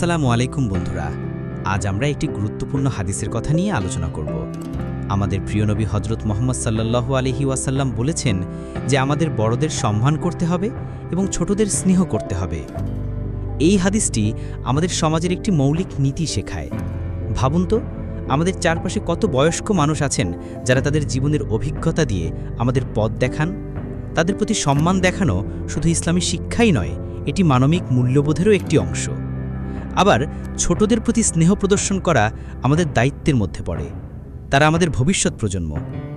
আসসালামু আলাইকুম বন্ধুরা। আজ আমরা একটি গুরুত্বপূর্ণ হাদিসের কথা নিয়ে আলোচনা করব। আমাদের প্রিয় নবী হযরত মুহাম্মদ সাল্লাল্লাহু আলাইহি ওয়াসাল্লাম বলেছেন যে আমাদের বড়দের সম্মান করতে হবে এবং ছোটদের স্নেহ করতে হবে। এই হাদিসটি আমাদের সমাজের একটি মৌলিক নীতি শেখায়। ভাবুন তো, আমাদের চারপাশে কত বয়স্ক মানুষ আছেন যারা তাদের জীবনের অভিজ্ঞতা দিয়ে আমাদের পথ দেখান। তাদের প্রতি সম্মান দেখানো শুধু ইসলামী শিক্ষাই নয়, এটি মানবিক মূল্যবোধেরও একটি অংশ। আবার ছোটদের প্রতি স্নেহ প্রদর্শন করা আমাদের দায়িত্বের মধ্যে পড়ে। তারা আমাদের ভবিষ্যৎ প্রজন্ম।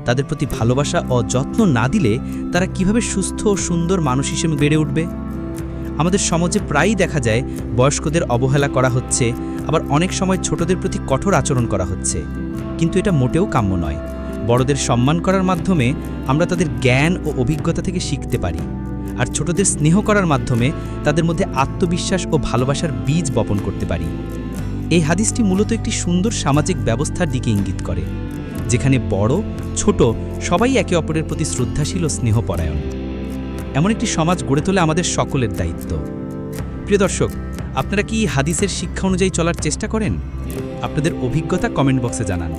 তাদের প্রতি ভালোবাসা ও যত্ন না দিলে তারা কিভাবে সুস্থ ও সুন্দর মানুষ হিসেবে বেড়ে উঠবে? আমাদের সমাজে প্রায়ই দেখা যায় বয়স্কদের অবহেলা করা হচ্ছে, আবার অনেক সময় ছোটদের প্রতি কঠোর আচরণ করা হচ্ছে। কিন্তু এটা মোটেও কাম্য নয়। বড়দের সম্মান করার মাধ্যমে আমরা তাদের জ্ঞান ও অভিজ্ঞতা থেকে শিখতে পারি, আর ছোটদের স্নেহ করার মাধ্যমে তাদের মধ্যে আত্মবিশ্বাস ও ভালোবাসার বীজ বপন করতে পারি। এই হাদিসটি মূলত একটি সুন্দর সামাজিক ব্যবস্থার দিকে ইঙ্গিত করে, যেখানে বড় ছোট সবাই একে অপরের প্রতি শ্রদ্ধাশীল ও স্নেহপরায়ণ। এমন একটি সমাজ গড়ে তোলা আমাদের সকলের দায়িত্ব। প্রিয় দর্শক, আপনারা কি হাদিসের শিক্ষা অনুযায়ী চলার চেষ্টা করেন? আপনাদের অভিজ্ঞতা কমেন্ট বক্সে জানান।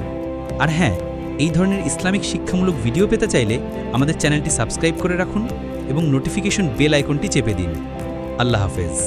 আর হ্যাঁ, এই ধরনের ইসলামিক শিক্ষামূলক ভিডিও পেতে চাইলে আমাদের চ্যানেলটি সাবস্ক্রাইব করে রাখুন এবং নোটিফিকেশন বেল আইকনটি চেপে দিন। আল্লাহ হাফেজ।